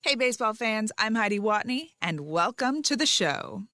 Hey, baseball fans, I'm Heidi Watney, and welcome to the show.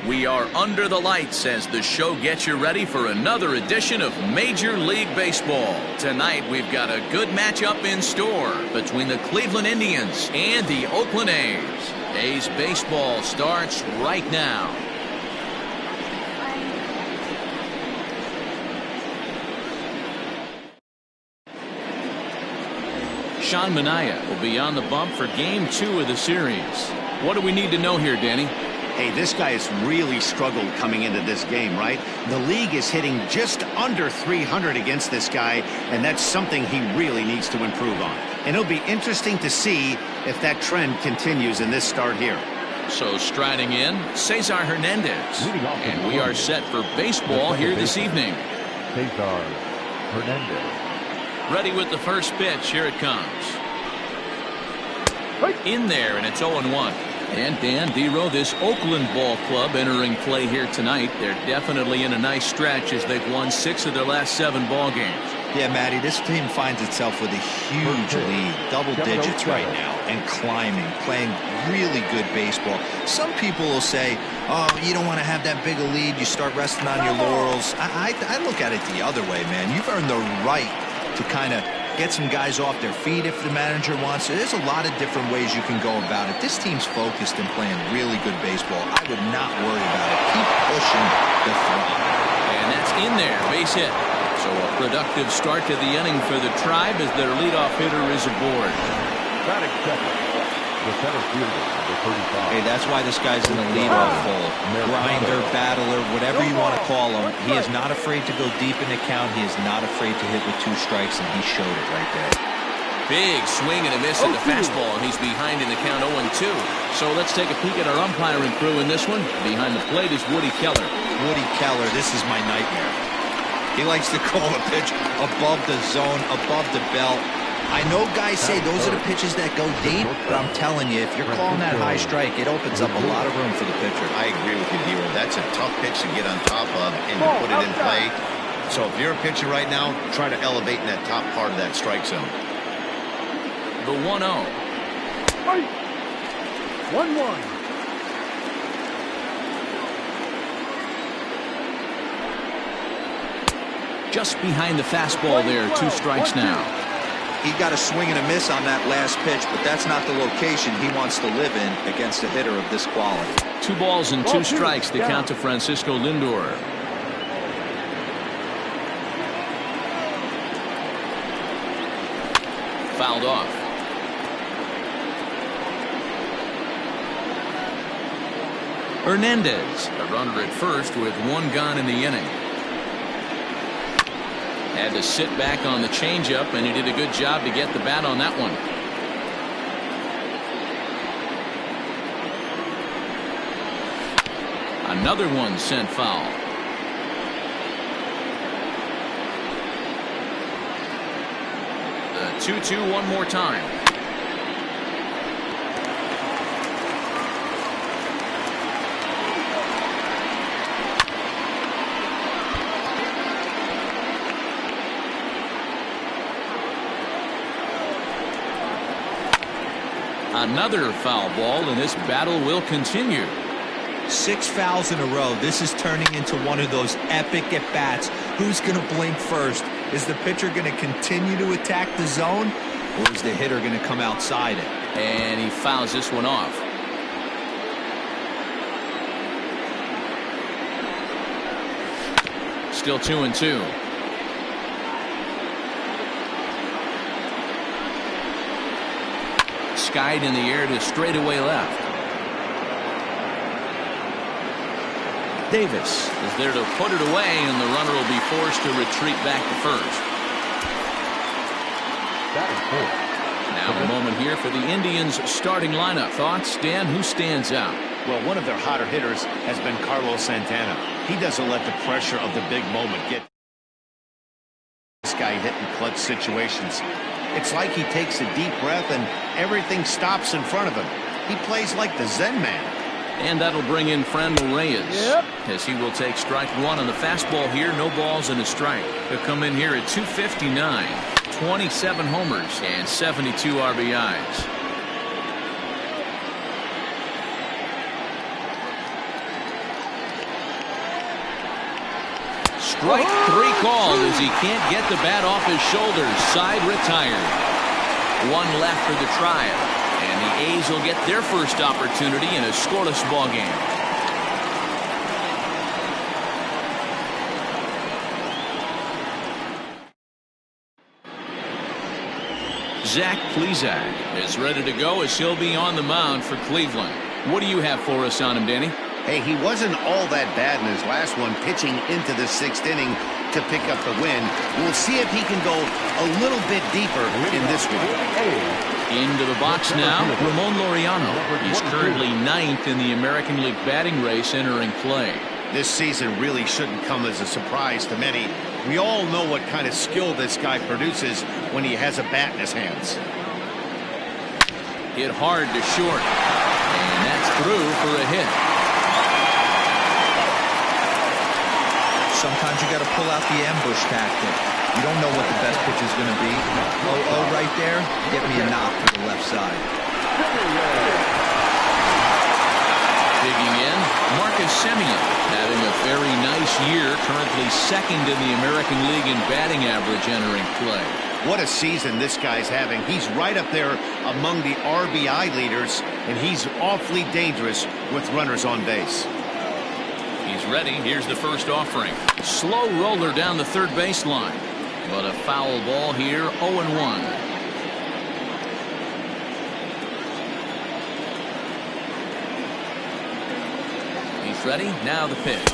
We are under the lights as the show gets you ready for another edition of Major League Baseball. Tonight, we've got a good matchup in store between the Cleveland Indians and the Oakland A's. A's baseball starts right now. Sean Manaea will be on the bump for Game 2 of the series. What do we need to know here, Danny? Hey, this guy has really struggled coming into this game, right? The league is hitting just under 300 against this guy, and that's something he really needs to improve on. And it'll be interesting to see if that trend continues in this start here. So striding in, Cesar Hernandez. And we are set for baseball here this evening. Cesar Hernandez. Ready with the first pitch. Here it comes. In there, and it's 0-1. And Dan Dero, this Oakland ball club entering play here tonight. They're definitely in a nice stretch as they've won 6 of their last 7 ball games. Yeah, Matty, this team finds itself with a huge lead, double digits right now, and climbing, playing really good baseball. Some people will say, oh, you don't want to have that big a lead, you start resting on your laurels. I look at it the other way, man. You've earned the right to kind of get some guys off their feet if the manager wants to. There's a lot of different ways you can go about it. This team's focused and playing really good baseball. I would not worry about it. Keep pushing the throttle. And that's in there, base hit. So a productive start to the inning for the Tribe as their leadoff hitter is aboard. Batting second, the center fielder, number 35. Hey, that's why this guy's in the leadoff hole. Grinder, battler, whatever you want to call him. He is not afraid to go deep in the count. He is not afraid to hit with 2 strikes, and he showed it right there. Big swing and a miss at the fastball, and he's behind in the count 0-2. So let's take a peek at our umpiring crew in this one. Behind the plate is Woody Keller. Woody Keller, this is my nightmare. He likes to call a pitch above the zone, above the belt. I know guys say those are the pitches that go deep, but I'm telling you, if you're calling that high strike, it opens up a lot of room for the pitcher. I agree with you, Dero. That's a tough pitch to get on top of and to put it in play. So if you're a pitcher right now, try to elevate in that top part of that strike zone. The 1-0. 1-1. Just behind the fastball there, 2 strikes now. He got a swing and a miss on that last pitch, but that's not the location he wants to live in against a hitter of this quality. 2 balls and 2 strikes to count to Francisco Lindor. Fouled off. Hernandez, a runner at first with 1 gone in the inning. Had to sit back on the changeup, and he did a good job to get the bat on that one. Another one sent foul. The 2-2 one more time. Another foul ball, and this battle will continue. 6 fouls in a row. This is turning into one of those epic at-bats. Who's going to blink first? Is the pitcher going to continue to attack the zone, or is the hitter going to come outside it? And he fouls this one off. Still 2-2. Skied in the air to straightaway left. Davis is there to put it away, and the runner will be forced to retreat back to first. Now a moment here for the Indians' starting lineup. Thoughts, Dan? Who stands out? Well, one of their hotter hitters has been Carlos Santana. He doesn't let the pressure of the big moment get this guy hitting clutch situations. It's like he takes a deep breath and everything stops in front of him. He plays like the Zen man. And that'll bring in Franmil Reyes, as he will take strike 1 on the fastball here. No balls and a strike. He'll come in here at 259, 27 homers and 72 RBIs. Strike 3 called as he can't get the bat off his shoulders. Side retired. 1 left for the Tribe. And the A's will get their first opportunity in a scoreless ball game. Zach Plesac is ready to go as he'll be on the mound for Cleveland. What do you have for us on him, Danny? Hey, he wasn't all that bad in his last one, pitching into the 6th inning to pick up the win. We'll see if he can go a little bit deeper in this one. Into the box now, Ramon Laureano. He's currently 9th in the American League batting race entering play. This season really shouldn't come as a surprise to many. We all know what kind of skill this guy produces when he has a bat in his hands. Hit hard to short. And that's through for a hit. Sometimes you got to pull out the ambush tactic. You don't know what the best pitch is going to be. Oh, right there. Get me a knock to the left side. Digging in, Marcus Semien having a very nice year, currently 2nd in the American League in batting average entering play. What a season this guy's having. He's right up there among the RBI leaders, and he's awfully dangerous with runners on base. He's ready. Here's the first offering. Slow roller down the third baseline. But a foul ball here, 0-1. Ready? Now the pitch.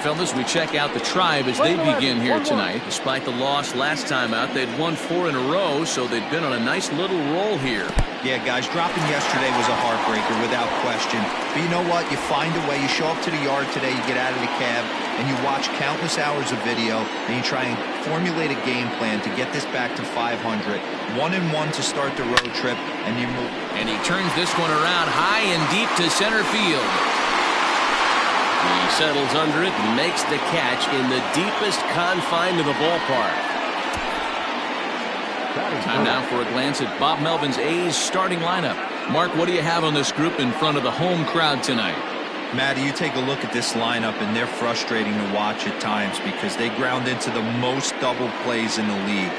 Fellas, we check out the Tribe as they begin here tonight. Despite the loss last time out, they'd won 4 in a row, so they've been on a nice little roll here. Yeah, guys, dropping yesterday was a heartbreaker without question. But you know what? You find a way. You show up to the yard today, you get out of the cab, and you watch countless hours of video, and you try and formulate a game plan to get this back to 500. 1-1 to start the road trip, and you move. And he turns this one around high and deep to center field. He settles under it and makes the catch in the deepest confine of the ballpark. Time now for a glance at Bob Melvin's A's starting lineup. Mark, what do you have on this group in front of the home crowd tonight? Matty, you take a look at this lineup, and they're frustrating to watch at times because they ground into the most double plays in the league.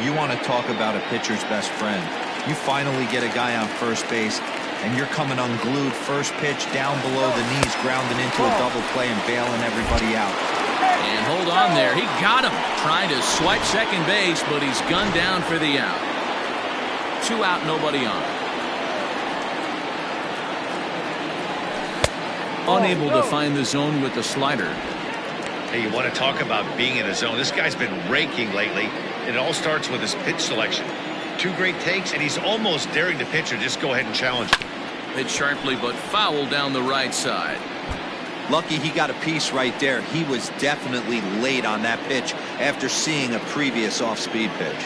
You want to talk about a pitcher's best friend. You finally get a guy on first base, and you're coming unglued. First pitch down below the knees, grounding into a double play and bailing everybody out. And hold on there. He got him. Trying to swipe second base, but he's gunned down for the out. 2 out, nobody on. Unable to find the zone with the slider. Hey, you want to talk about being in a zone? This guy's been raking lately. It all starts with his pitch selection. 2 great takes, and he's almost daring the pitcher just go ahead and challenge him. Hit sharply, but foul down the right side. Lucky he got a piece right there. He was definitely late on that pitch after seeing a previous off-speed pitch.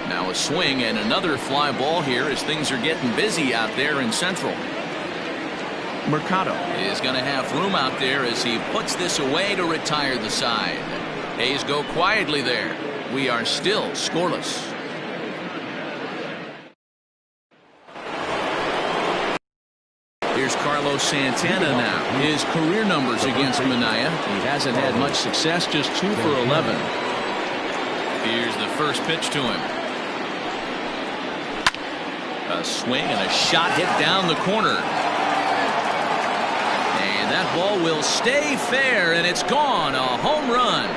Now a swing and another fly ball here as things are getting busy out there in Central. Mercado is going to have room out there as he puts this away to retire the side. A's go quietly there. We are still scoreless. Here's Carlos Santana now. His career numbers against Minaya. He hasn't had much success, just 2 for 11. Here's the first pitch to him. A swing and a shot hit down the corner. And that ball will stay fair, and it's gone. A home run.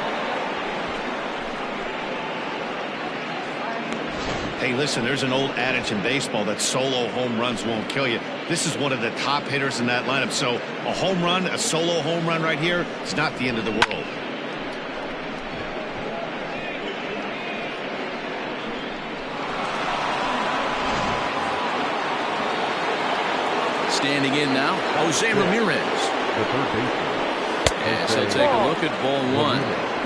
Hey, listen, there's an old adage in baseball that solo home runs won't kill you. This is one of the top hitters in that lineup. So a home run, a solo home run right here, it's not the end of the world. Standing in now, Jose Ramirez. Yes, he'll take a look at ball 1.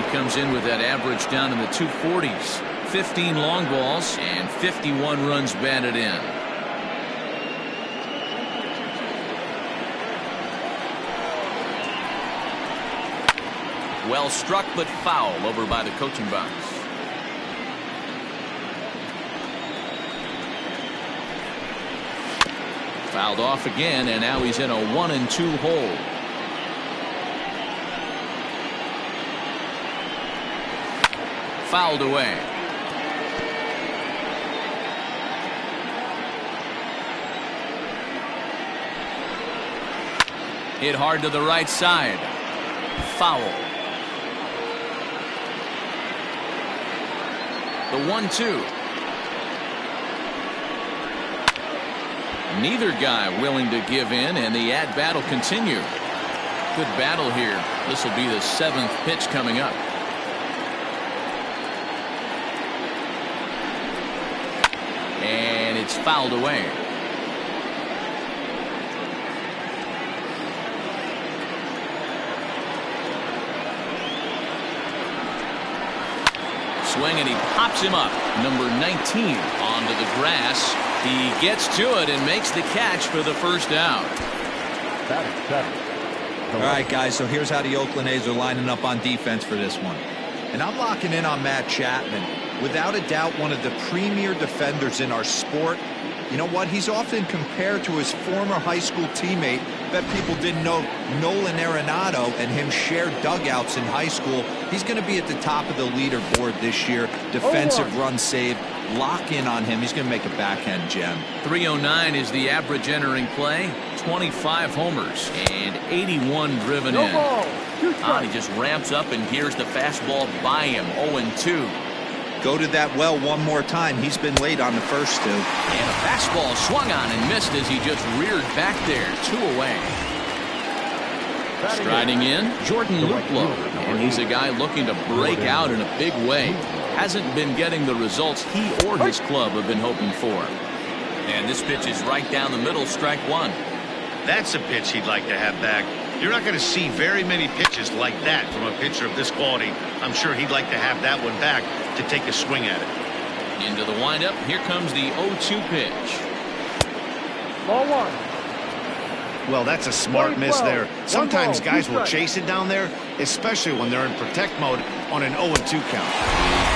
He comes in with that average down in the 240s. 15 long balls and 51 runs batted in. Well struck, but foul over by the coaching box. Fouled off again, and now he's in a 1-2 hole. Fouled away. Hit hard to the right side. Foul. The 1-2. Neither guy willing to give in, and the at-bat will continue. Good battle here. This will be the 7th pitch coming up. And it's fouled away. Swing, and he pops him up. Number 19 onto the grass. He gets to it and makes the catch for the first out. All right, guys, so here's how the Oakland A's are lining up on defense for this one. And I'm locking in on Matt Chapman. Without a doubt, one of the premier defenders in our sport. You know what? He's often compared to his former high school teammate. Bet people didn't know Nolan Arenado and him shared dugouts in high school. He's going to be at the top of the leaderboard this year. Defensive run saved. Lock in on him. He's going to make a backhand gem. 309 is the average entering play. 25 homers and 81 driven in. He just ramps up and hears the fastball by him. 0-2. Go to that well one more time. He's been late on the first two. And a fastball swung on and missed as he just reared back there. 2 away. Striding in, Jordan Luplow. And he's a guy looking to break out in a big way. Hasn't been getting the results he or his club have been hoping for. And this pitch is right down the middle, strike 1. That's a pitch he'd like to have back. You're not going to see very many pitches like that from a pitcher of this quality. I'm sure he'd like to have that one back to take a swing at it. Into the windup. Here comes the 0-2 pitch. Ball 1. Well, that's a smart miss there. Sometimes guys will chase it down there, especially when they're in protect mode on an 0-2 count.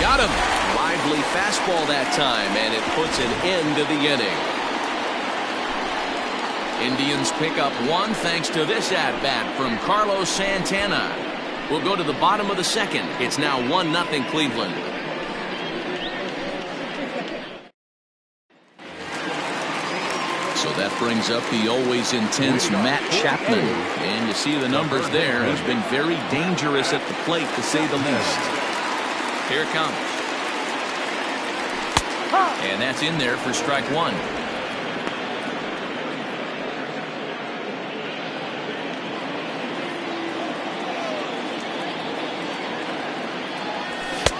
Got him. Lively fastball that time, and it puts an end to the inning. Indians pick up 1 thanks to this at-bat from Carlos Santana. We'll go to the bottom of the 2nd. It's now 1-0 Cleveland. So that brings up the always intense Matt Chapman. And you see the numbers there. He's been very dangerous at the plate, to say the least. Here it comes. And that's in there for strike 1.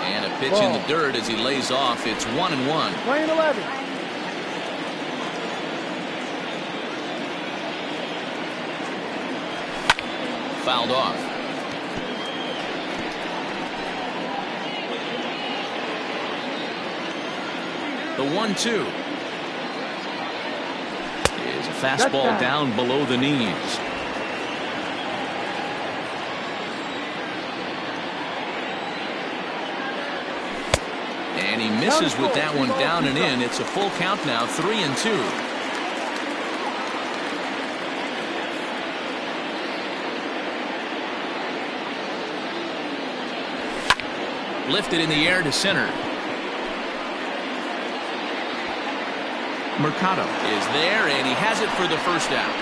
And a pitch in the dirt as he lays off. It's 1-1. Playing 11. Fouled off. The 1-2 is a fastball down below the knees. And he misses with that one down and in. It's a full count now, 3-2. Lifted in the air to center. Mercado is there, and he has it for the first out.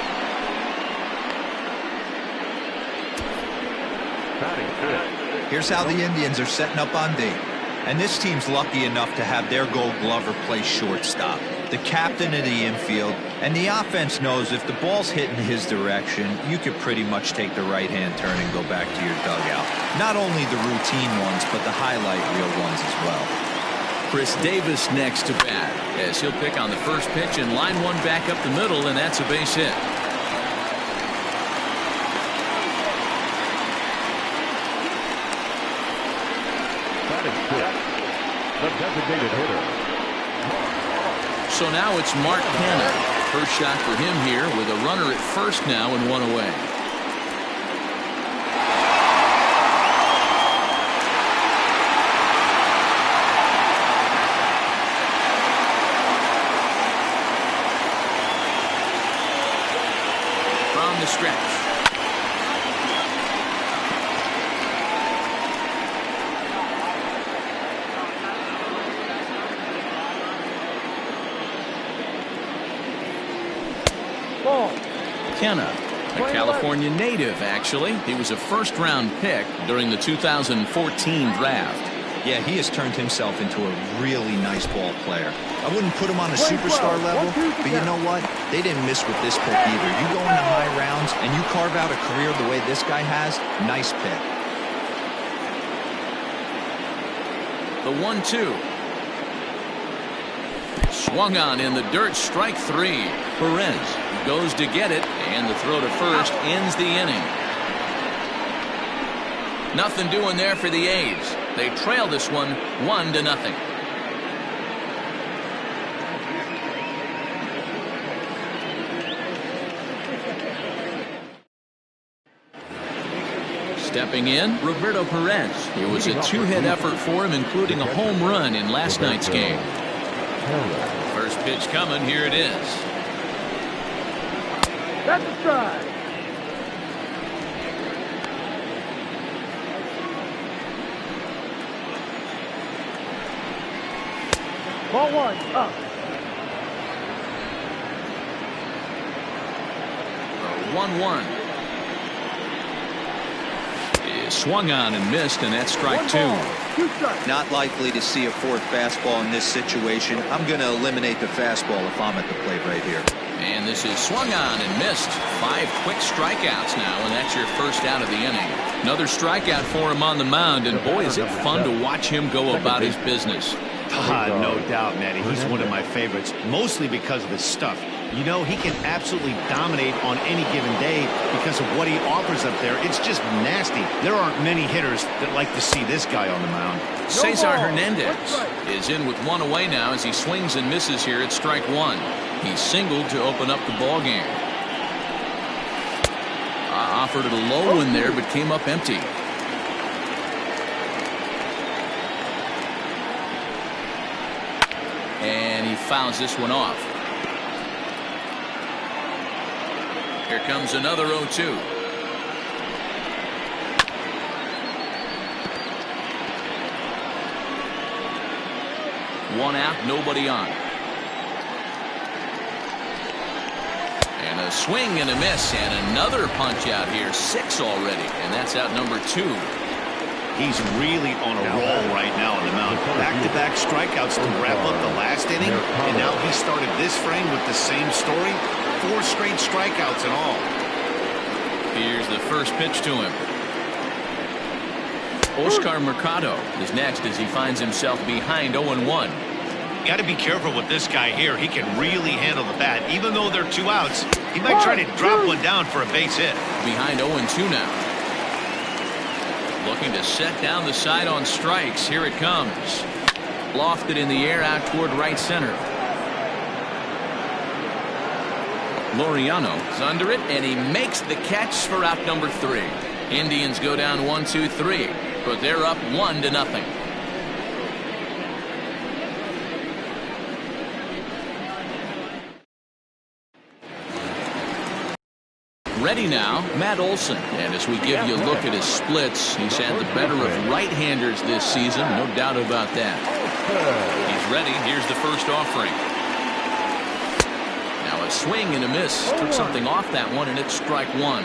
Here's how the Indians are setting up on D. And this team's lucky enough to have their Gold Glover play shortstop, the captain of the infield, and the offense knows if the ball's hitting his direction, you could pretty much take the right-hand turn and go back to your dugout. Not only the routine ones, but the highlight reel ones as well. Chris Davis next to bat, as he'll pick on the first pitch and line one back up the middle, and that's a base hit. The designated hitter. So now it's Mark Cannon. First shot for him here with a runner at first now and 1 away. From the stretch. McKenna, a California native, actually. He was a first-round pick during the 2014 draft. Yeah, he has turned himself into a really nice ball player. I wouldn't put him on a superstar level, but you know what? They didn't miss with this pick either. You go into high rounds and you carve out a career the way this guy has, nice pick. The 1-2. Swung on in the dirt, strike three. Perez goes to get it, and the throw to first ends the inning. Nothing doing there for the A's. They trail this one 1-0. Stepping in, Roberto Perez. It was a two-hit effort for him, including a home run in last night's game. First pitch coming, here it is. That's a strike. Ball one, up. 1-1. Swung on and missed, and that's strike two. Not likely to see a fourth fastball in this situation. I'm going to eliminate the fastball if I'm at the plate right here. And this is swung on and missed. 5 quick strikeouts now, and that's your first out of the inning. Another strikeout for him on the mound, and boy, is it fun to watch him go about his business. No doubt, Matty. He's one of my favorites, mostly because of his stuff. You know, he can absolutely dominate on any given day because of what he offers up there. It's just nasty. There aren't many hitters that like to see this guy on the mound. Cesar Hernandez is in with one away now as he swings and misses here at strike one. He singled to open up the ball game. Offered it a low one there, but came up empty. And he fouls this one off. Here comes another 0-2. One out, nobody on. And a swing and a miss, and another punch out here. 6 already, and that's out number 2. He's really on a roll right now on the mound. Back-to-back strikeouts to wrap up the last inning, and now he started this frame with the same story. 4 straight strikeouts and all. Here's the first pitch to him. Oscar Mercado is next as he finds himself behind 0-1. Got to be careful with this guy here. He can really handle the bat. Even though they're 2 outs, he might try to drop one down for a base hit. Behind 0-2 now. Looking to set down the side on strikes. Here it comes. Lofted in the air out toward right center. Laureano is under it, and he makes the catch for out number 3. Indians go down 1-2-3, but they're up 1-0. Ready now, Matt Olson. And as we give you a look at his splits, he's had the better of right-handers this season, no doubt about that. He's ready. Here's the first offering. Now a swing and a miss. Took something off that one, and it's strike one.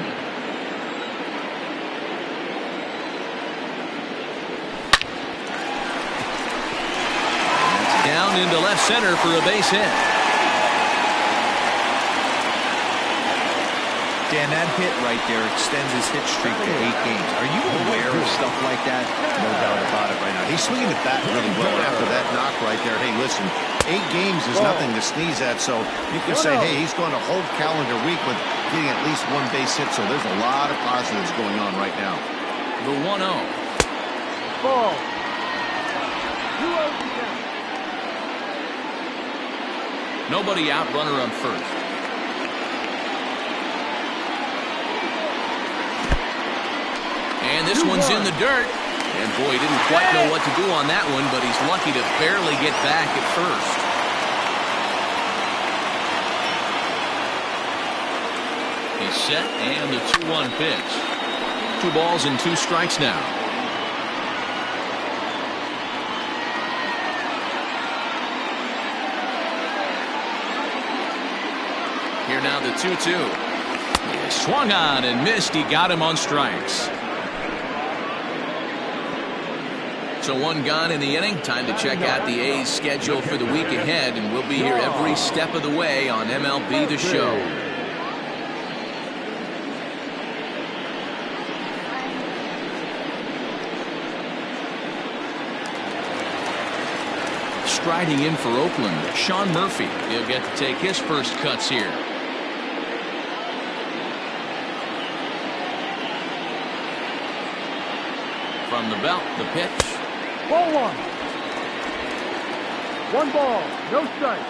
And it's down into left center for a base hit. Dan, that hit right there extends his hit streak to 8 games. Are you aware of stuff like that? No doubt about it right now. He's swinging the bat really well after that knock right there. Hey, listen, 8 games is nothing to sneeze at, so you can say, hey, he's going a whole calendar week with getting at least 1 base hit, so there's a lot of positives going on right now. The 1-0. Ball. Nobody out, runner on first. And this one's in the dirt. And boy, he didn't quite know what to do on that one, but he's lucky to barely get back at first. He's set, and the 2-1 pitch. 2 balls and 2 strikes now. Here now the 2-2. He swung on and missed. He got him on strikes. So one gone in the inning. Time to check out the A's schedule for the week ahead, and we'll be here every step of the way on MLB The Show. Striding in for Oakland, Sean Murphy. He'll get to take his first cuts here. From the belt, the pitch. Ball one. One ball, no strike.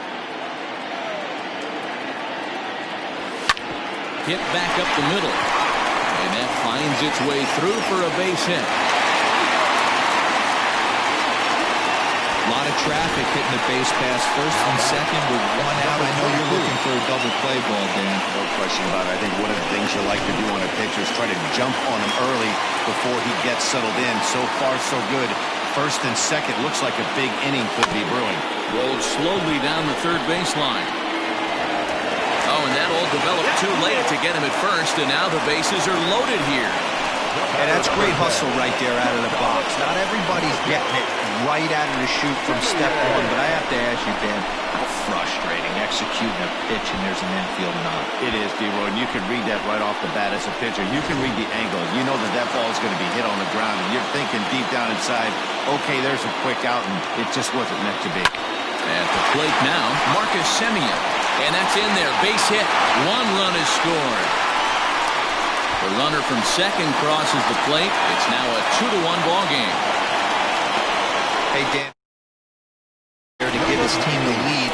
Hit back up the middle. And that finds its way through for a base hit. A lot of traffic hitting the base pass first and second with one out. I know you're looking for a double play ball, Dan. No question about it. I think one of the things you like to do on a pitcher is try to jump on him early before he gets settled in. So far, so good. First and second looks like a big inning could be brewing. Rolled slowly down the third baseline. Oh, and that all developed too late to get him at first, and now the bases are loaded here. And that's great hustle right there out of the box. Not everybody's getting it right out of the chute from step one, but I have to ask you, Dan, how frustrating executing a pitch and there's an infield knock. It is, D-Roy, and you can read that right off the bat as a pitcher. You can read the angle. You know that that ball is going to be hit on the ground, and you're thinking deep down inside, okay, there's a quick out, and it just wasn't meant to be. At the plate now, Marcus Semien. And that's in there. Base hit. One run is scored. The runner from second crosses the plate. It's now a 2-1 ball game. Hey, Dan, to give his team the lead.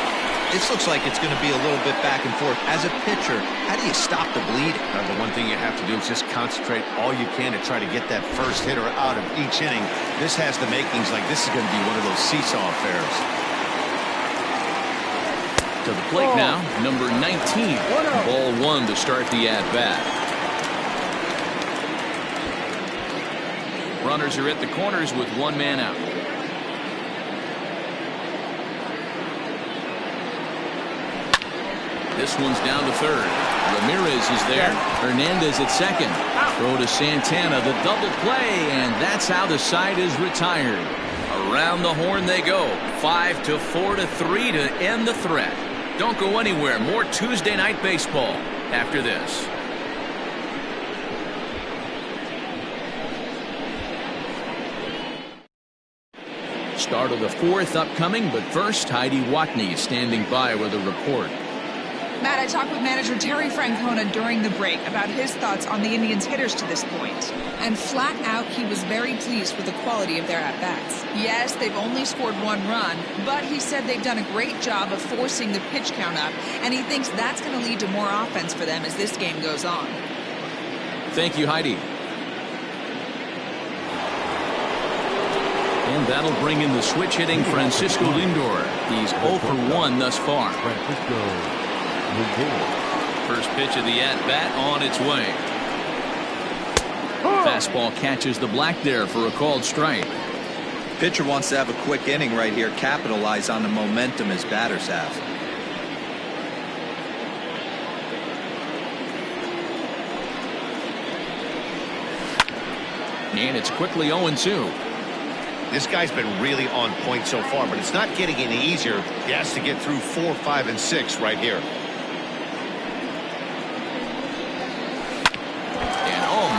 This looks like it's going to be a little bit back and forth. As a pitcher, how do you stop the bleeding? The one thing you have to do is just concentrate all you can to try to get that first hitter out of each inning. This has the makings like this is going to be one of those seesaw affairs. To the plate now, number 19. Ball one to start the at-bat. Runners are at the corners with one man out. This one's down to third. Ramirez is there. Hernandez at second. Throw to Santana, the double play, and that's how the side is retired. Around the horn they go. 5-4-3 to end the threat. Don't go anywhere. More Tuesday night baseball after this. Start of the fourth upcoming, but first, Heidi Watney standing by with a report. Matt, I talked with manager Terry Francona during the break about his thoughts on the Indians' hitters to this point. And flat out, he was very pleased with the quality of their at-bats. Yes, they've only scored one run, but he said they've done a great job of forcing the pitch count up, and he thinks that's going to lead to more offense for them as this game goes on. Thank you, Heidi. And that'll bring in the switch-hitting Francisco Lindor. He's 0 for 1 thus far. First pitch of the at-bat on its way. Fastball catches the black there for a called strike. Pitcher wants to have a quick inning right here, capitalize on the momentum his batters have. And it's quickly 0-2. This guy's been really on point so far, but it's not getting any easier. He has to get through 4, 5, and 6 right here.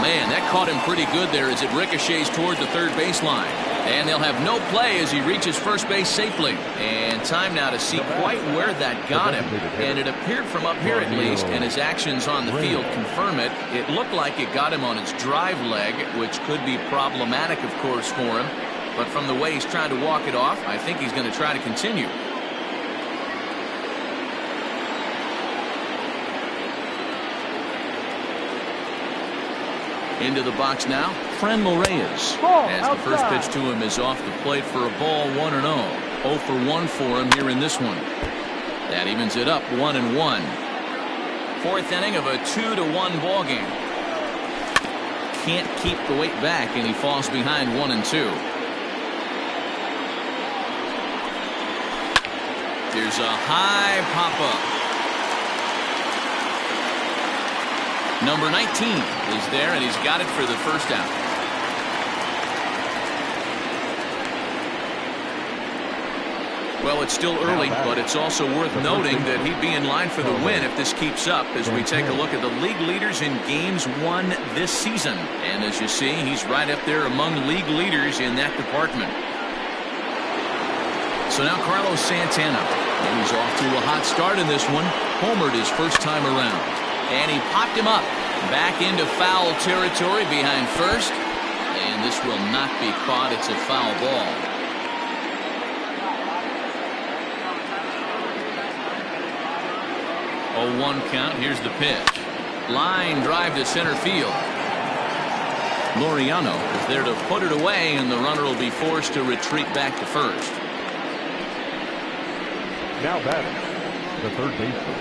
Man, that caught him pretty good there as it ricochets toward the third baseline. And they'll have no play as he reaches first base safely. And time now to see quite where that got him. And it appeared from up here at least, and his actions on the field confirm it. It looked like it got him on his drive leg, which could be problematic, of course, for him. But from the way he's trying to walk it off, I think he's going to try to continue. Into the box now, Franmil Reyes. As the first pitch to him is off the plate for a ball, 1-0. 0 for 1 for him here in this one. That evens it up, 1-1. Fourth inning of a 2-1 ball game. Can't keep the weight back, and he falls behind 1-2. There's a high pop-up. Number 19 is there, and he's got it for the first out. Well, it's still early, but it's also worth noting that he'd be in line for the win if this keeps up as we take a look at the league leaders in games won this season. And as you see, he's right up there among league leaders in that department. So now Carlos Santana, and he's off to a hot start in this one. Homered his first time around. And he popped him up. Back into foul territory behind first. And this will not be caught. It's a foul ball. 0-1 count. Here's the pitch. Line drive to center field. Laureano is there to put it away, and the runner will be forced to retreat back to first. Now batting, the third baseman,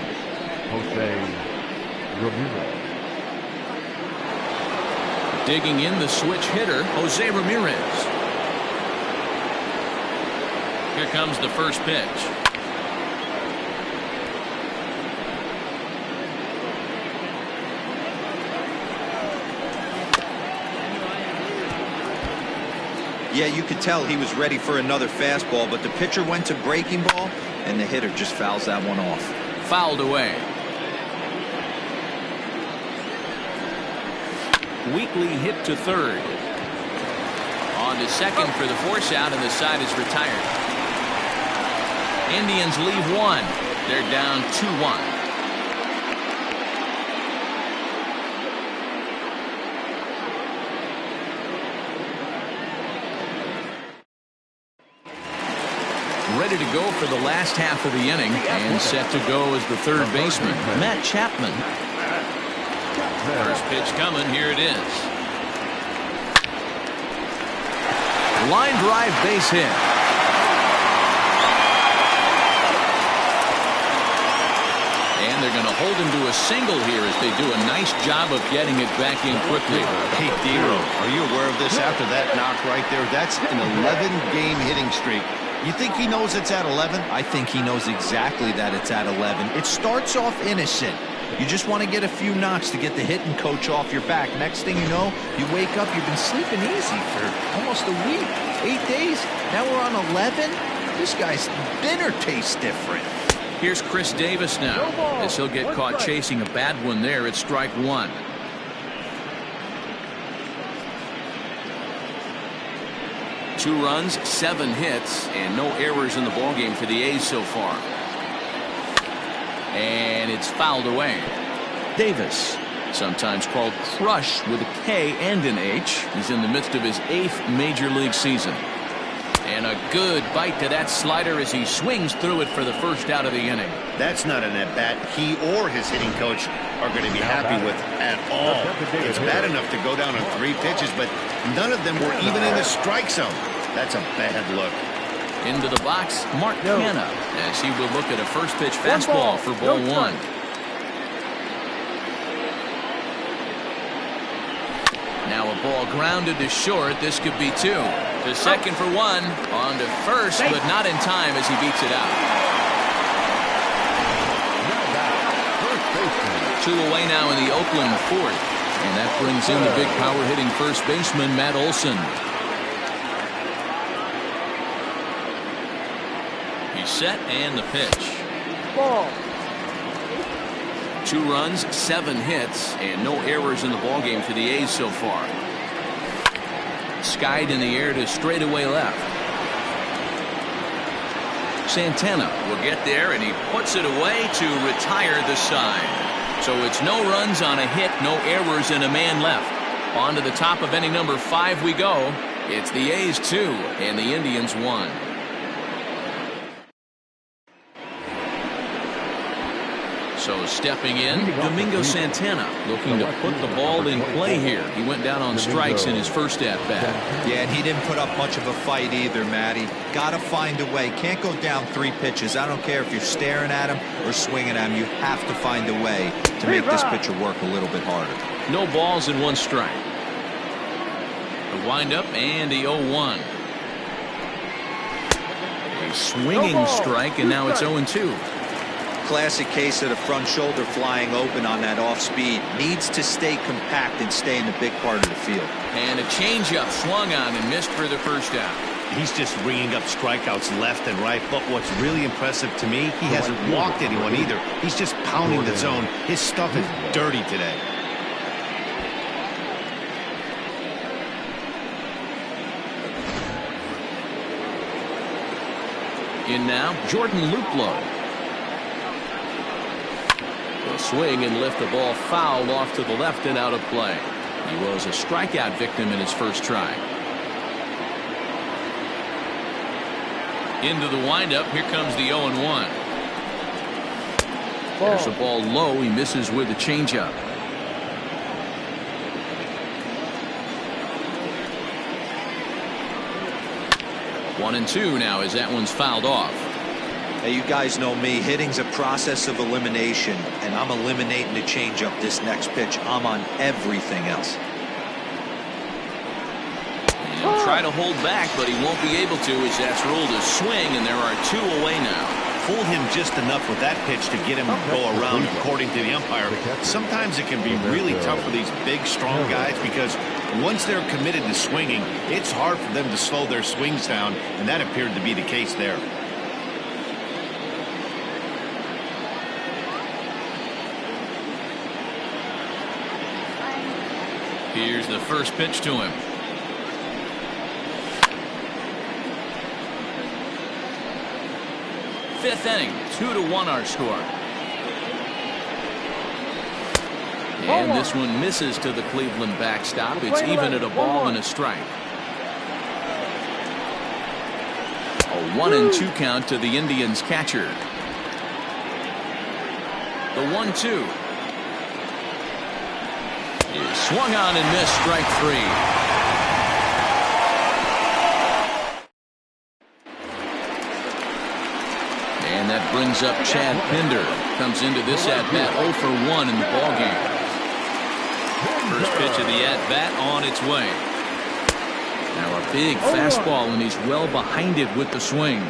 Jose Ramirez. Digging in the switch hitter, Jose Ramirez. Here comes the first pitch. Yeah, you could tell he was ready for another fastball, but the pitcher went to breaking ball, and the hitter just fouls that one off. Fouled away. Weekly hit to third. On to second for the force out, and the side is retired. Indians leave one. They're down 2-1. Ready to go for the last half of the inning, and set to go as the third baseman, Matt Chapman. First pitch coming. Here it is. Line drive, base hit. And they're going to hold him to a single here as they do a nice job of getting it back in quickly. Hey, Dero, are you aware of this after that knock right there? That's an 11-game hitting streak. You think he knows it's at 11? I think he knows exactly that it's at 11. It starts off innocent. You just want to get a few knocks to get the hitting coach off your back. Next thing you know, you wake up, you've been sleeping easy for almost a week, 8 days. Now we're on 11. This guy's dinner tastes different. Here's Chris Davis now, as he'll get caught chasing a bad one there at strike one. Two runs, 7 hits, and no errors in the ballgame for the A's so far. And it's fouled away. Davis, sometimes called Crush with a K and an H. He's in the midst of his 8th major league season. And a good bite to that slider as he swings through it for the first out of the inning. That's not an at-bat he or his hitting coach are going to be happy with at all. It's bad enough to go down on 3 pitches, but none of them were even in the strike zone. That's a bad look. Into the box, Mark Canha, as he will look at a first pitch fastball for ball one. Now a ball grounded to short. This could be 2. To second for 1. On to first, but not in time as he beats it out. 2 away now in the Oakland 4th. And that brings in the big power hitting first baseman, Matt Olson. He's set, and the pitch. Ball. 2 runs, 7 hits, and no errors in the ballgame for the A's so far. Skied in the air to straightaway left. Santana will get there, and he puts it away to retire the side. So it's no runs on a hit, no errors, and a man left. On to the top of inning number 5 we go. It's the A's 2 and the Indians 1. So stepping in, Domingo Santana looking to put the ball in play here. He went down on strikes in his first at-bat. Yeah, and he didn't put up much of a fight either, Matty. Got to find a way. Can't go down 3 pitches. I don't care if you're staring at him or swinging at him. You have to find a way to make this pitcher work a little bit harder. No balls and 1 strike. The windup and the 0-1. A swinging strike, and now it's 0-2. classic case of the front shoulder flying open on that off speed. Needs to stay compact and stay in the big part of the field. And a changeup swung on and missed for the first down. He's just ringing up strikeouts left and right, but what's really impressive to me, he hasn't walked anyone either. He's just pounding the zone. His stuff is dirty today. In now, Jordan Luplow. Will swing and lift the ball foul off to the left and out of play. He was a strikeout victim in his first try. Into the windup. Here comes the 0-1. There's a ball low. He misses with a changeup. One and two now as that one's fouled off. Hey, you guys know me. Hitting's a process of elimination, and I'm eliminating the changeup this next pitch. I'm on everything else. He'll try to hold back, but he won't be able to as that's ruled a swing, and there are two away now. Fooled him just enough with that pitch to get him to go around according to the umpire. Sometimes it can be really tough for these big, strong guys because once they're committed to swinging, it's hard for them to slow their swings down, and that appeared to be the case there. Here's the first pitch to him. Fifth inning, 2-1 our score. And this one misses to the Cleveland backstop. It's even at a ball and a strike. A 1-2 count to the Indians catcher. The 1-2 is swung on and missed, strike three. And that brings up Chad Pinder. Comes into this at-bat 0 for 1 in the ballgame. First pitch of the at-bat on its way. Now a big fastball, and he's well behind it with the swing.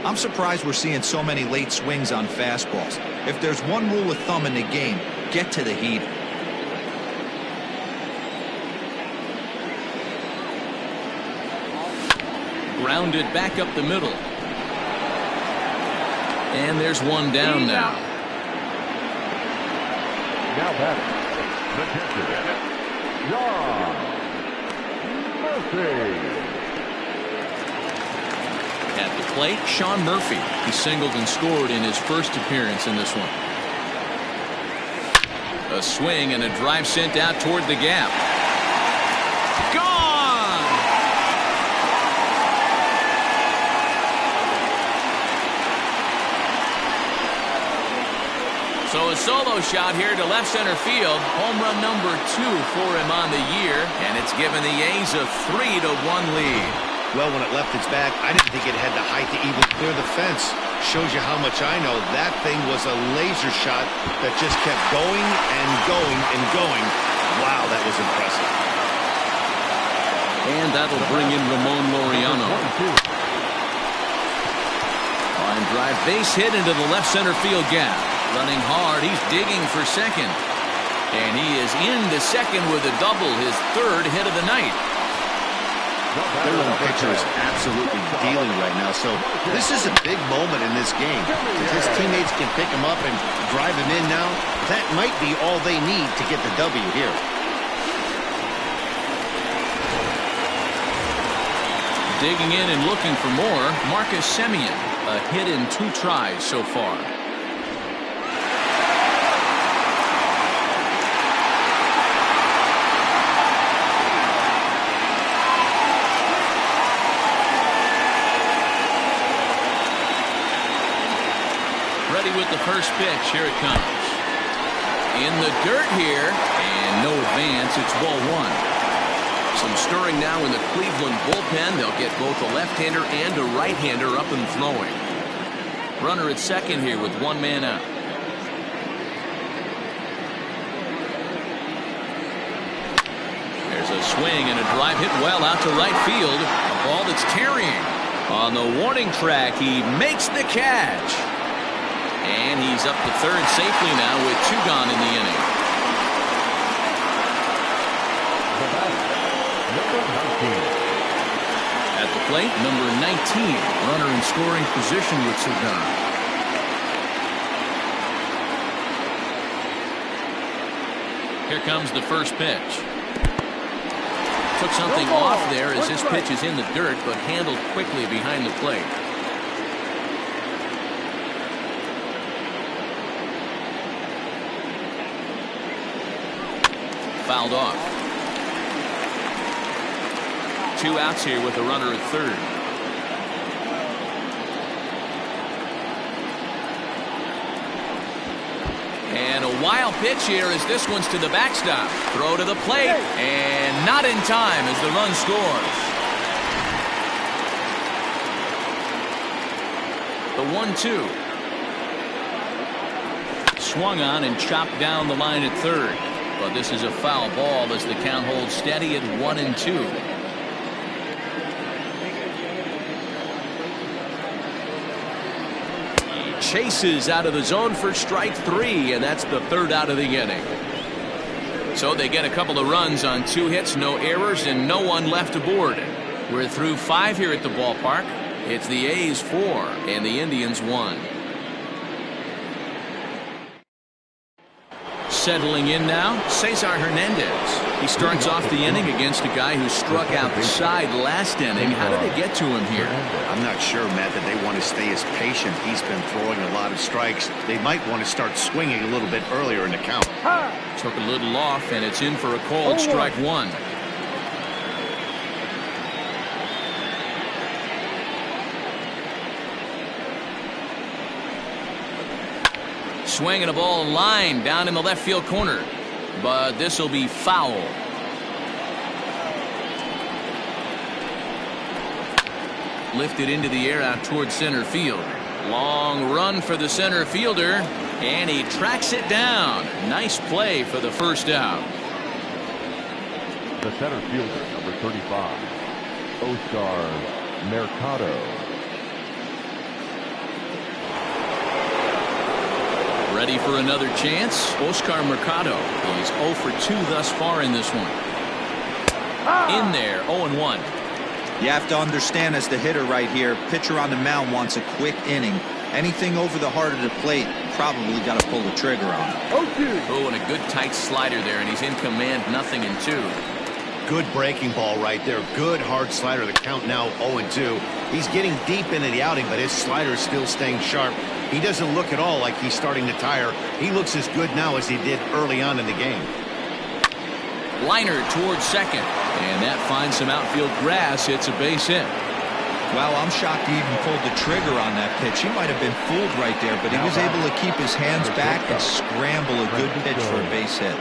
I'm surprised we're seeing so many late swings on fastballs. If there's one rule of thumb in the game, get to the heat. Grounded back up the middle. And there's one down now. Now batting, the catcher, John Murphy. At the plate, Sean Murphy. He singled and scored in his first appearance in this one. A swing and a drive sent out toward the gap. Gone! So a solo shot here to left center field. Home run number 2 for him on the year, and it's given the A's a 3-1 lead. Well, when it left its back, I didn't think it had the height to even clear the fence. Shows you how much I know. That thing was a laser shot that just kept going and going and going. Wow, that was impressive. And that'll bring in Ramon Laureano. Line drive base hit into the left center field gap. Running hard, he's digging for second. And he is into second with a double, his third hit of the night. Their little pitcher is absolutely dealing right now, so this is a big moment in this game. If his teammates can pick him up and drive him in now, that might be all they need to get the W here. Digging in and looking for more, Marcus Semien, a hit in 2 tries so far. Ready with the first pitch. Here it comes. In the dirt here, and no advance. It's ball 1. Some stirring now in the Cleveland bullpen. They'll get both a left-hander and a right-hander up and throwing. Runner at second here with 1 man out. There's a swing and a drive hit well out to right field. A ball that's carrying. On the warning track, he makes the catch. And he's up to third safely now with 2 gone in the inning. At the plate, number 19, runner in scoring position with 2 gone. Here comes the first pitch. Took something off there as this pitch is in the dirt, but handled quickly behind the plate. Fouled off. 2 outs here with a runner at third. And a wild pitch here as this one's to the backstop. Throw to the plate, and not in time as the run scores. The 1-2. Swung on and chopped down the line at third. But this is a foul ball as the count holds steady at 1-2. Chases out of the zone for strike 3, and that's the 3rd out of the inning. So they get a couple of runs on 2 hits, no errors, and no one left aboard. We're through 5 here at the ballpark. It's the A's 4 and the Indians 1. Settling in now, Cesar Hernandez. He starts off the inning against a guy who struck out the side last inning. How did they get to him here? I'm not sure, Matt, that they want to stay as patient. He's been throwing a lot of strikes. They might want to start swinging a little bit earlier in the count. Took a little off, and it's in for a called strike 1. Swinging a ball line down in the left field corner, but this will be foul. Lifted into the air out towards center field. Long run for the center fielder, and he tracks it down. Nice play for the first out. The center fielder, number 35, Oscar Mercado. Ready for another chance? Oscar Mercado. He's 0 for 2 thus far in this one. In there, 0-1. You have to understand, as the hitter right here, pitcher on the mound wants a quick inning. Anything over the heart of the plate, probably got to pull the trigger on. Oh, and a good tight slider there, and he's in command, 0-2. Good breaking ball right there. Good hard slider. The count now 0-2. He's getting deep into the outing, but his slider is still staying sharp. He doesn't look at all like he's starting to tire. He looks as good now as he did early on in the game. Liner towards second, and that finds some outfield grass. It's a base hit. Wow, I'm shocked he even pulled the trigger on that pitch. He might have been fooled right there, but he was able to keep his hands back and scramble a good pitch for a base hit.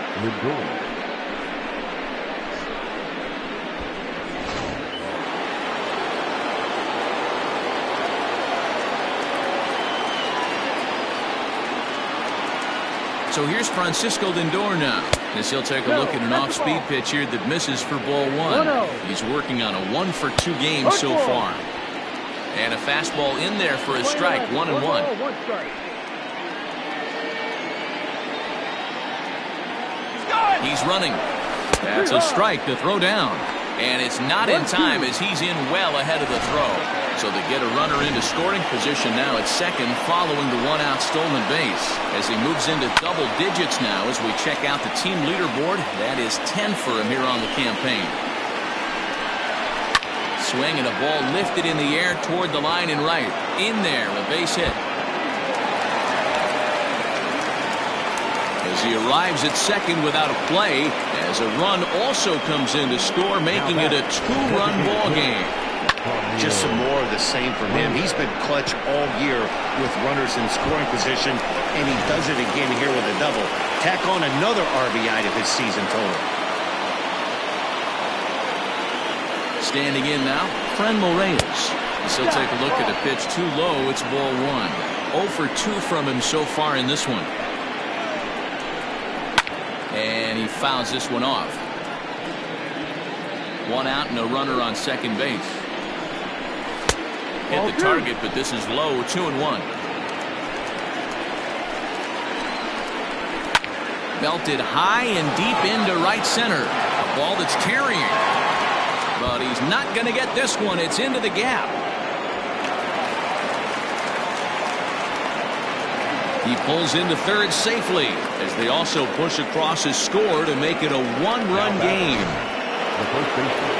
So here's Francisco Lindor now, as he'll take a look at an off-speed pitch here that misses for ball 1. He's working on a 1 for 2 game so far. And a fastball in there for a strike, 1-1. He's running. That's a strike to throw down. And it's not in time as he's in well ahead of the throw. So they get a runner into scoring position now at second following the 1-out stolen base. As he moves into double digits now as we check out the team leaderboard. That is 10 for him here on the campaign. Swing and a ball lifted in the air toward the line and right. In there, a base hit. As he arrives at second without a play, as a run also comes in to score, making it a 2-run ball game. Just some more of the same from him. He's been clutch all year with runners in scoring position, and he does it again here with a double. Tack on another RBI to his season total. Standing in now, Fran Morales. As he'll take a look at a pitch too low, it's ball 1. 0 for 2 from him so far in this one. And he fouls this one off. 1 out and a runner on second base. Hit the target, but this is low, 2-1. Belted high and deep into right center. A ball that's carrying. But he's not going to get this one. It's into the gap. He pulls into third safely as they also push across his score to make it a one-run game. The first baseman,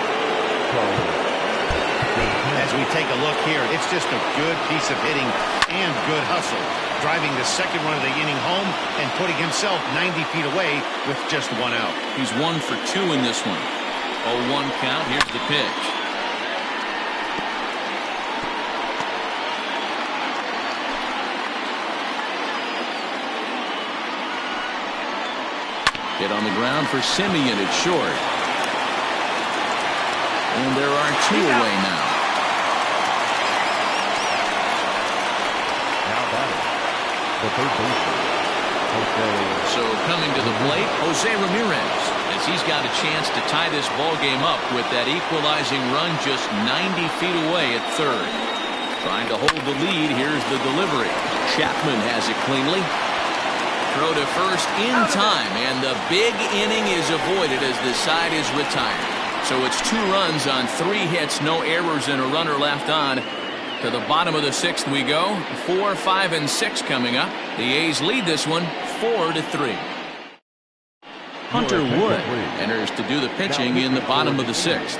As we take a look here, it's just a good piece of hitting and good hustle. Driving the second run of the inning home and putting himself 90 feet away with just one out. He's 1 for 2 in this one. 0-1 count. Here's the pitch. Hit on the ground for Simeon at short. And there are 2 away now. now batting, the third baseman, So coming to the plate, Jose Ramirez, as he's got a chance to tie this ball game up with that equalizing run just 90 feet away at third. Trying to hold the lead. Here's the delivery. Chapman has it cleanly. Throw to first in time, and the big inning is avoided as the side is retired. So it's 2 runs on 3 hits, no errors, and a runner left on. To the bottom of the 6th we go. 4, 5, and 6 coming up. The A's lead this one 4-3. Hunter Wood enters to do the pitching in the bottom of the 6th.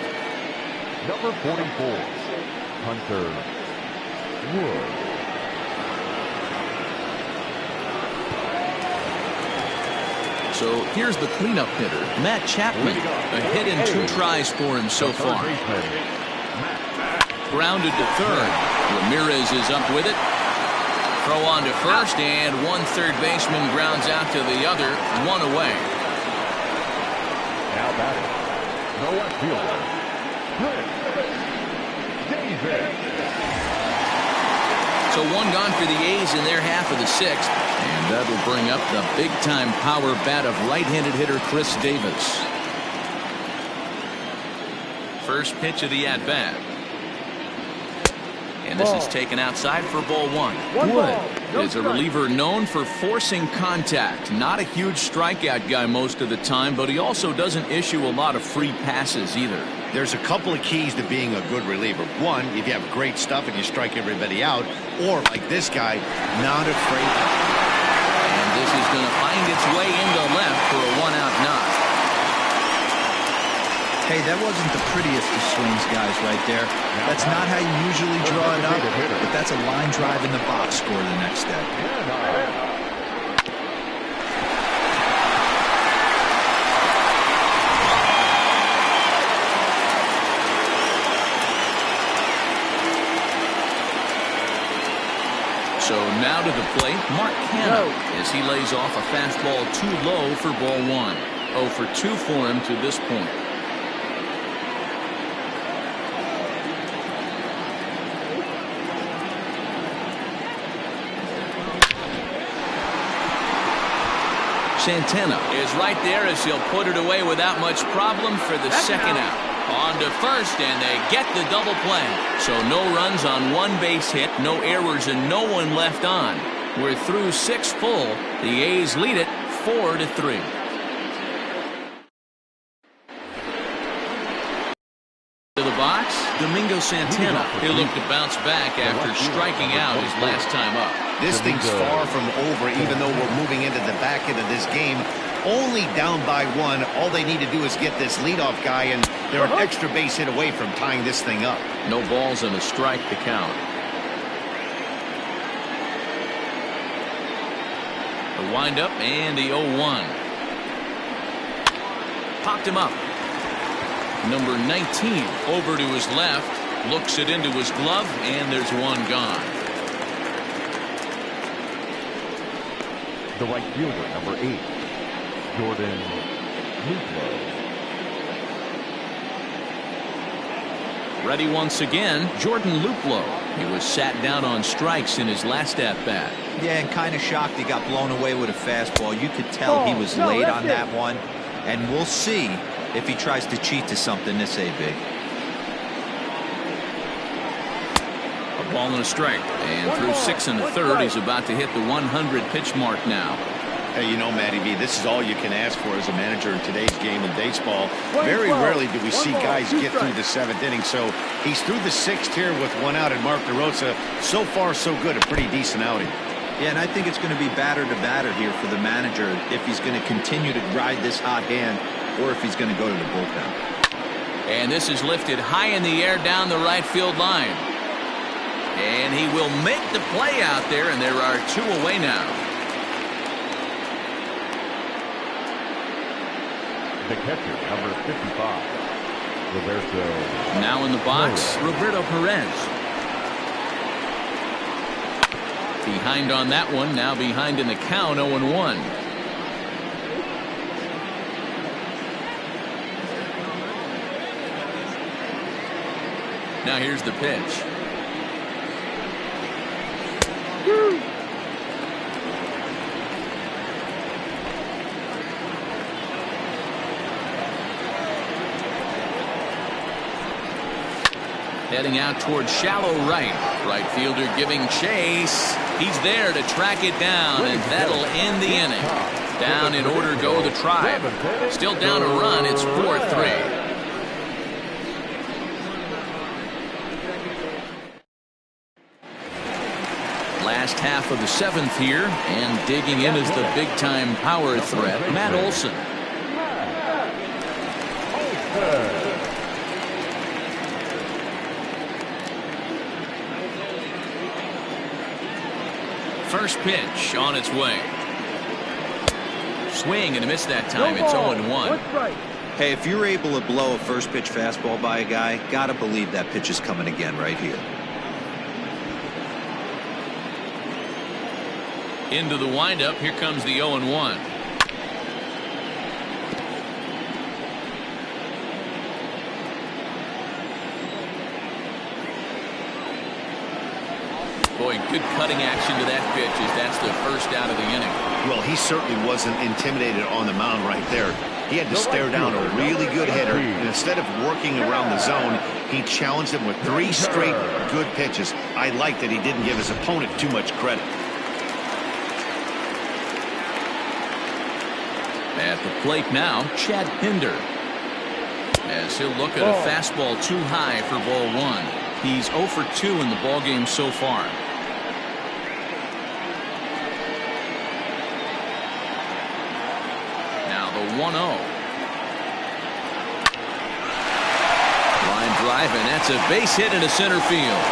number 44, Hunter Wood. So here's the cleanup hitter, Matt Chapman. A hit in 2 tries for him so far. Grounded to third. Ramirez is up with it. Throw on to first, and 1 third baseman grounds out to the other, 1 away. Now batting, the left fielder, Chris Davis. So 1 gone for the A's in their half of the 6th. And that'll bring up the big-time power bat of right-handed hitter Chris Davis. First pitch of the at-bat. And this is taken outside for ball 1. Wood is a reliever known for forcing contact. Not a huge strikeout guy most of the time, but he also doesn't issue a lot of free passes either. There's a couple of keys to being a good reliever. One, if you have great stuff and you strike everybody out, or like this guy, not afraid. And this is going to find its way into left for a 1-out knock. Hey, that wasn't the prettiest of swings, guys, right there. That's not how you usually draw it up, but that's a line drive in the box score the next day. So now to the plate, Mark Canha, as he lays off a fastball too low for ball 1. 0 for 2 for him to this point. Santana is right there as he'll put it away without much problem for the 2nd out. On to first, and they get the double play. So no runs on 1 base hit, no errors, and no one left on. We're through 6 full. The A's lead it 4-3. To the box, Domingo Santana. He'll look to bounce back after striking out his last time up. This thing's far from over, even though we're moving into the back end of this game. Only down by 1. All they need to do is get this leadoff guy, and they're an extra base hit away from tying this thing up. No balls and a strike to count. The windup and the 0-1. Popped him up. Number 19 over to his left. Looks it into his glove, and there's 1 gone. The right fielder, number 8, Jordan Luplow. Ready once again, Jordan Luplow. He was sat down on strikes in his last at-bat. Yeah, and kind of shocked he got blown away with a fastball. You could tell he was late on that one. And we'll see if he tries to cheat to something this AB. A ball and a strike. And through 6 1/3, he's about to hit the 100 pitch mark now. Hey, you know, Matty V, this is all you can ask for as a manager in today's game of baseball. Very rarely do we see guys get through the 7th inning. So he's through the 6th here with 1 out, and Mark DeRosa, so far so good, a pretty decent outing. Yeah, and I think it's going to be batter to batter here for the manager if he's going to continue to ride this hot hand or if he's going to go to the bullpen. And this is lifted high in the air down the right field line. And he will make the play out there, and there are 2 away now. The catcher, number 55, Roberto. Now in the box, Roberto Perez. Behind on that one, now behind in the count, 0-1. Now here's the pitch. Heading out towards shallow right. Right fielder giving chase. He's there to track it down, and that'll end the inning. Down in order go the Tribe. Still down a run. It's 4-3. Last half of the 7th here, and digging in is the big-time power threat, Matt Olson. First pitch on its way. Swing and a miss that time. It's 0-1. Hey, if you're able to blow a first pitch fastball by a guy, gotta believe that pitch is coming again right here. Into the windup. Here comes the 0-1. Boy, good cutting action to that pitch as that's the first out of the inning. Well, he certainly wasn't intimidated on the mound right there. He had to stare down a really good hitter, and instead of working around the zone, he challenged him with 3 straight good pitches. I like that he didn't give his opponent too much credit. At the plate now, Chad Pinder. As he'll look at a fastball too high for ball 1. He's 0 for 2 in the ballgame so far. Now the 1-0. Line drive, and that's a base hit into center field.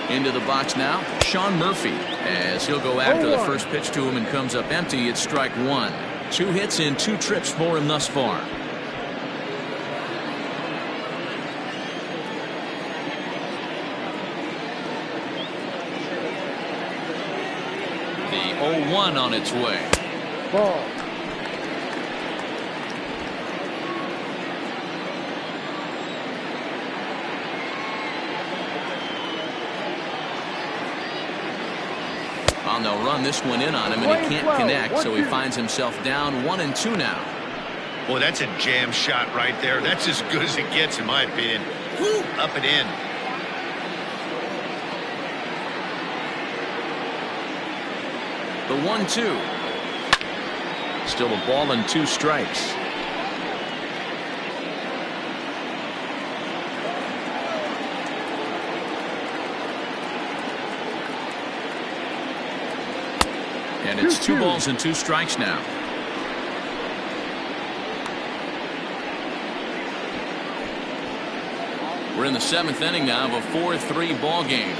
Into the box now, Sean Murphy, as he'll go after the first pitch to him and comes up empty. It's strike 1. 2 hits in 2 trips for him thus far. The 0-1 on its way. Ball. Well, they'll run this one in on him, and he can't connect, so he finds himself down 1-2 now. Well, that's a jam shot right there. That's as good as it gets, in my opinion. Woo, up and in. The 1-2. Still a ball and 2 strikes. And it's 2 balls and 2 strikes now. We're in the 7th inning now of a 4-3 ball game.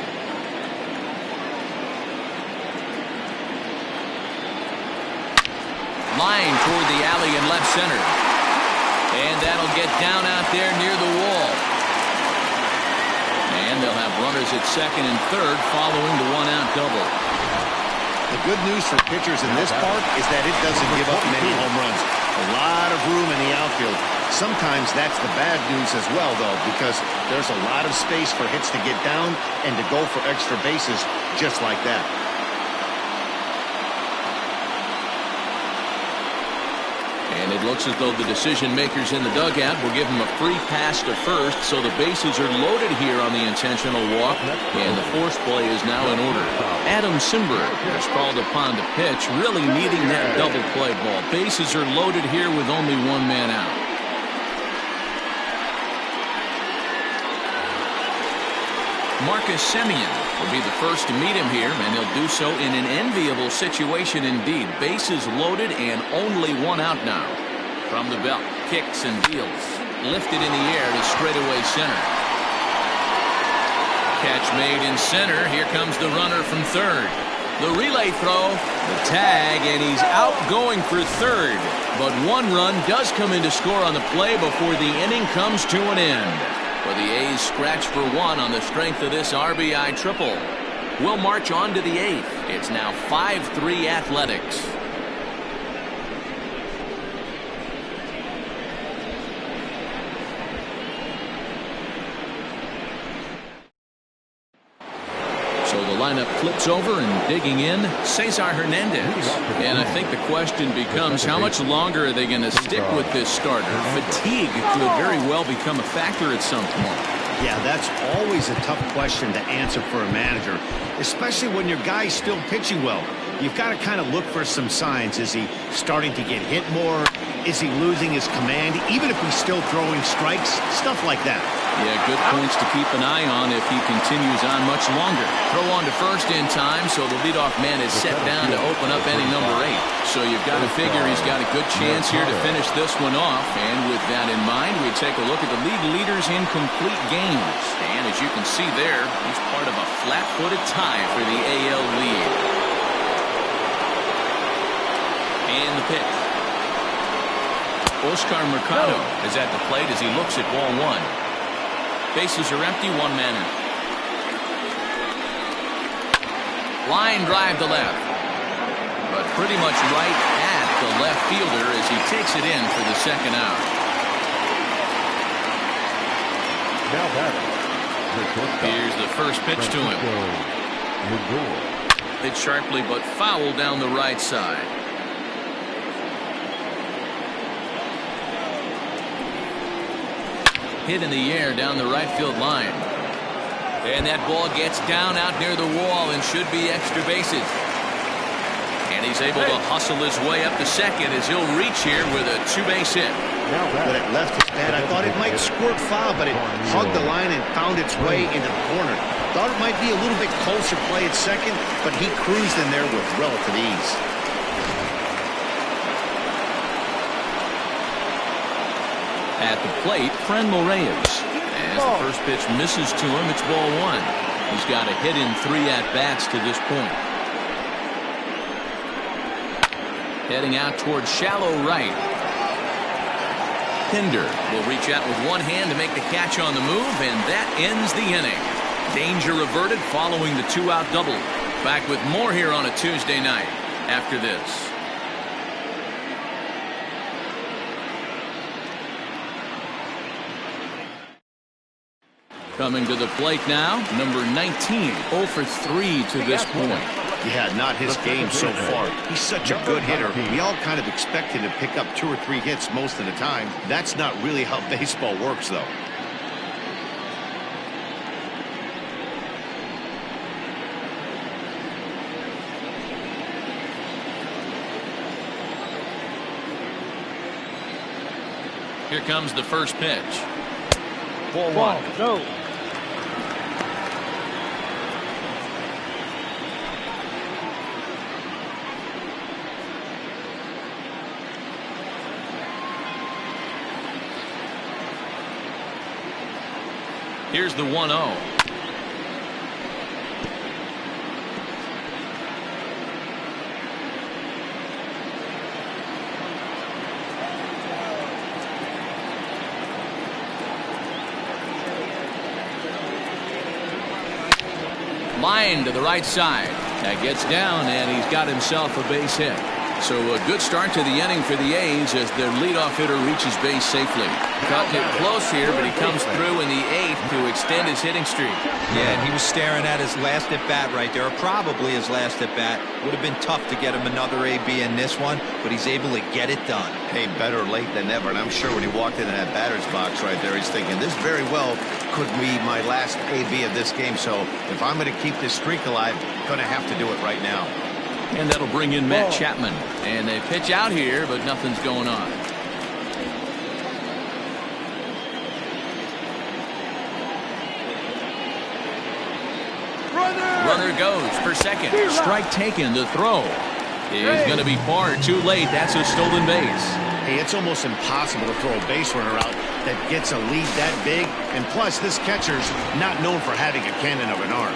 Line toward the alley in left center. And that'll get down out there near the wall. And they'll have runners at second and third following the 1-out double. The good news for pitchers in this park is that it doesn't give up many home runs. A lot of room in the outfield. Sometimes that's the bad news as well, though, because there's a lot of space for hits to get down and to go for extra bases just like that. And it looks as though the decision makers in the dugout will give him a free pass to first, so the bases are loaded here on the intentional walk, and the force play is now in order. Adam Simberg is called upon to pitch, really needing that double play ball. Bases are loaded here with only one man out. Marcus Semien will be the first to meet him here, and he'll do so in an enviable situation indeed. Bases loaded and only one out now. From the belt, kicks and deals. Lifted in the air to straightaway center. Catch made in center. Here comes the runner from third. The relay throw, the tag, and he's out going for third. But one run does come in to score on the play before the inning comes to an end. Well, the A's scratch for one on the strength of this RBI triple. We'll march on to the eighth. It's now 5-3 Athletics. So the lineup flips over, and digging in, Cesar Hernandez. And I think the question becomes, how much longer are they going to stick with this starter? Fatigue could very well become a factor at some point. Yeah, that's always a tough question to answer for a manager, especially when your guy's still pitching well. You've got to kind of look for some signs. Is he starting to get hit more? Is he losing his command, even if he's still throwing strikes? Stuff like that. Yeah, good points to keep an eye on if he continues on much longer. Throw on to first in time, so the leadoff man is set down to open up inning number 8. So you've got to figure he's got a good chance here to finish this one off. And with that in mind, we take a look at the league leaders in complete games. And as you can see there, he's part of a flat-footed tie for the AL lead. And the pitch. Oscar Mercado is at the plate as he looks at ball one. Bases are empty, one man out. Line drive to left. But pretty much right at the left fielder as he takes it in for the second out. Here's the first pitch to him. Hit sharply but foul down the right side. Hit in the air down the right field line. And that ball gets down out near the wall and should be extra bases. And he's able to hustle his way up to second as he'll reach here with a two-base hit. When it left his bat, I thought it might squirt foul, but it hugged the line and found its way into the corner. Thought it might be a little bit closer play at second, but he cruised in there with relative ease. At the plate, Franmil Reyes. As the first pitch misses to him, it's ball one. He's got a hit in 3 at-bats to this point. Heading out towards shallow right. Pinder will reach out with one hand to make the catch on the move, and that ends the inning. Danger averted following the 2-out double. Back with more here on a Tuesday night after this. Coming to the plate now, number 19, 0 for 3 to this point. Yeah, not his game so far. He's such a good hitter. We all kind of expect him to pick up 2 or 3 hits most of the time. That's not really how baseball works, though. Here comes the first pitch. Ball one. No. Here's the 1-0. Line to the right side. That gets down, and he's got himself a base hit. So a good start to the inning for the A's as their leadoff hitter reaches base safely. Cutting it close here, but he comes through in the 8th to extend his hitting streak. Yeah, and he was staring at his last at-bat right there, or probably his last at-bat. Would have been tough to get him another AB in this one, but he's able to get it done. Hey, better late than never, and I'm sure when he walked into that batter's box right there, he's thinking, this very well could be my last AB of this game, so if I'm going to keep this streak alive, I'm going to have to do it right now. And that'll bring in Matt Chapman. And they pitch out here, but nothing's going on. Runner goes for second. Strike taken. The throw is going to be far too late. That's a stolen base. Hey, it's almost impossible to throw a base runner out that gets a lead that big. And plus, this catcher's not known for having a cannon of an arm.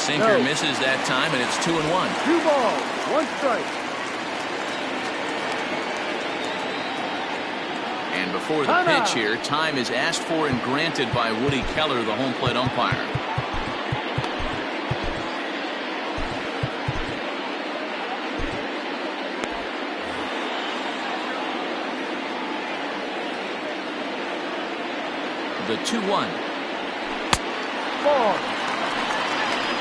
Sinker misses that time, and it's 2-1. 2 balls, 1 strike. And before the pitch here, time is asked for and granted by Woody Keller, the home plate umpire. The 2-1. Ball.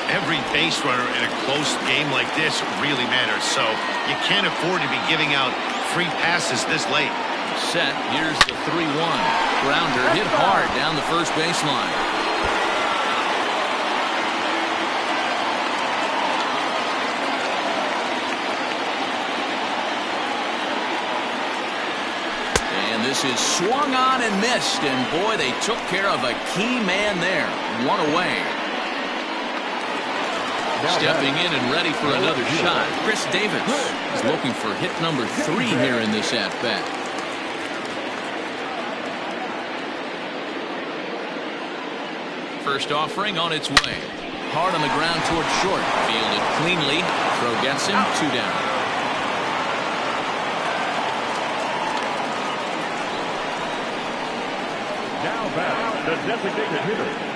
Every base runner in a close game like this really matters, so you can't afford to be giving out free passes this late. Set. Here's the 3-1. Grounder hit hard down the first baseline. And this is swung on and missed, and boy, they took care of a key man there. 1 away. Stepping in and ready for another shot, Chris Davis is looking for hit number 3 here in this at-bat. First offering on its way. Hard on the ground toward short. Fielded cleanly. Throw gets him. 2 down. Now back, the designated hitter.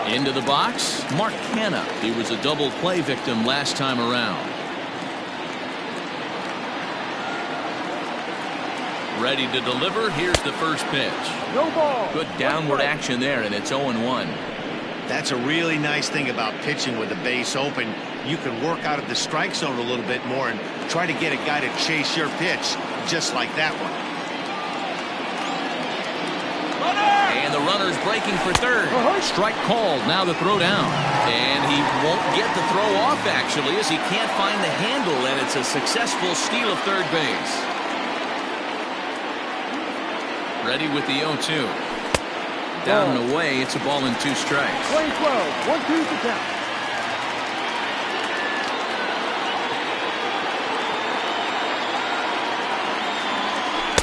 Into the box, Mark Canha. He was a double play victim last time around. Ready to deliver. Here's the first pitch. No ball. Good downward action there, and it's 0-1. That's a really nice thing about pitching with the base open. You can work out of the strike zone a little bit more and try to get a guy to chase your pitch, just like that one. And the runner's breaking for third. Strike called. Now the throw down. And he won't get the throw off, actually, as he can't find the handle, and it's a successful steal of third base. Ready with the 0-2. Down and away. It's a ball and 2 strikes. 20-12. 1-2 to count.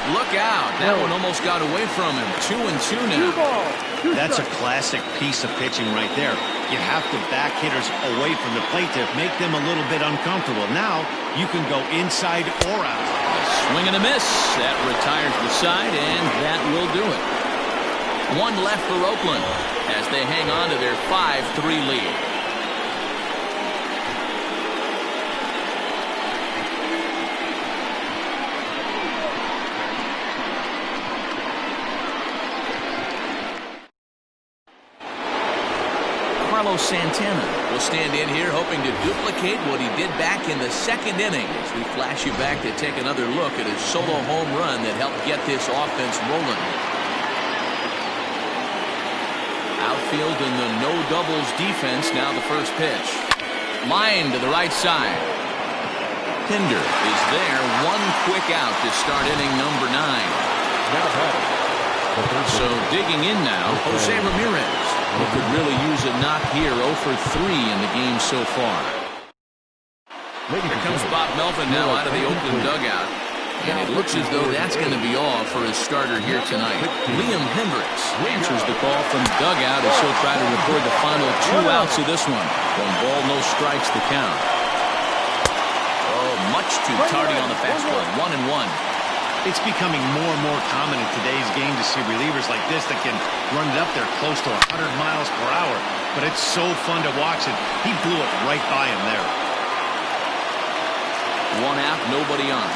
Look out. That one almost got away from him. 2-2 now. 2 balls, 2 That's a strikes. classic piece of pitching right there. You have to back hitters away from the plate to make them a little bit uncomfortable. Now you can go inside or out. Swing and a miss. That retires the side, and that will do it. 1 left for Oakland as they hang on to their 5-3 lead. Santana will stand in here hoping to duplicate what he did back in the 2nd inning as we flash you back to take another look at his solo home run that helped get this offense rolling. Outfield in the no doubles defense. Now the first pitch. Line to the right side. Pinder is there. 1 quick out to start inning number 9. So digging in now, Jose Ramirez. He could really use a knock here. 0 for 3 in the game so far. Here comes Bob Melvin now out of the Oakland dugout. And it looks as though that's going to be all for his starter here tonight. Liam Hendricks answers the call from the dugout as he'll try to record the final 2 outs of this one. 1 ball, no strikes to count. Oh, much too tardy on the fastball. 1-1. It's becoming more and more common in today's game to see relievers like this that can run it up there close to 100 miles per hour. But it's so fun to watch it. He blew it right by him there. One out, nobody on.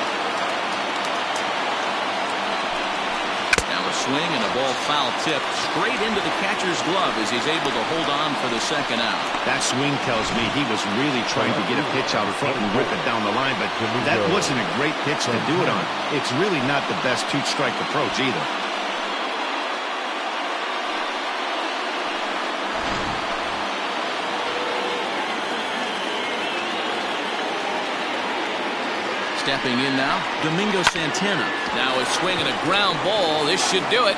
Now a swing and a ball foul tip straight into the catcher's glove as he's able to hold on for the second out. That swing tells me he was really trying to get a pitch out front and rip it down the line, but that wasn't a great pitch to do it on. It's really not the best two-strike approach either. Stepping in now, Domingo Santana. Now a swing and a ground ball. This should do it.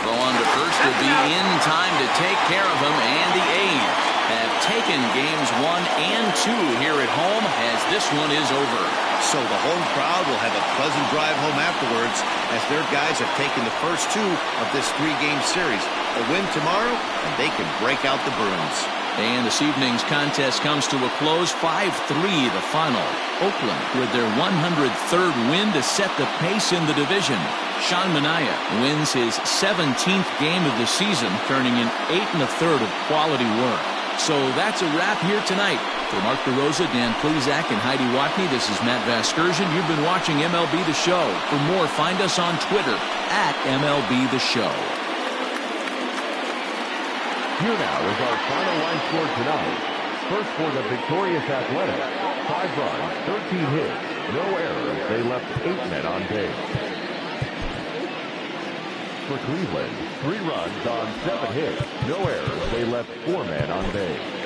Throw on to first will be in time to take care of him, and the A's have taken games 1 and 2 here at home as this one is over. So the home crowd will have a pleasant drive home afterwards as their guys have taken the first 2 of this 3-game series. A win tomorrow, and they can break out the Bruins. And this evening's contest comes to a close, 5-3 the final. Oakland with their 103rd win to set the pace in the division. Sean Manaea wins his 17th game of the season, turning in 8 1/3 of quality work. So that's a wrap here tonight. For Mark DeRosa, Dan Plezak, and Heidi Watney, this is Matt Vasgersian. You've been watching MLB The Show. For more, find us on Twitter at MLB The Show. Here now is our final line score tonight. First for the victorious Athletics, 5 runs, 13 hits, no errors. They left 8 men on base. For Cleveland, 3 runs on 7 hits, no errors. They left 4 men on base.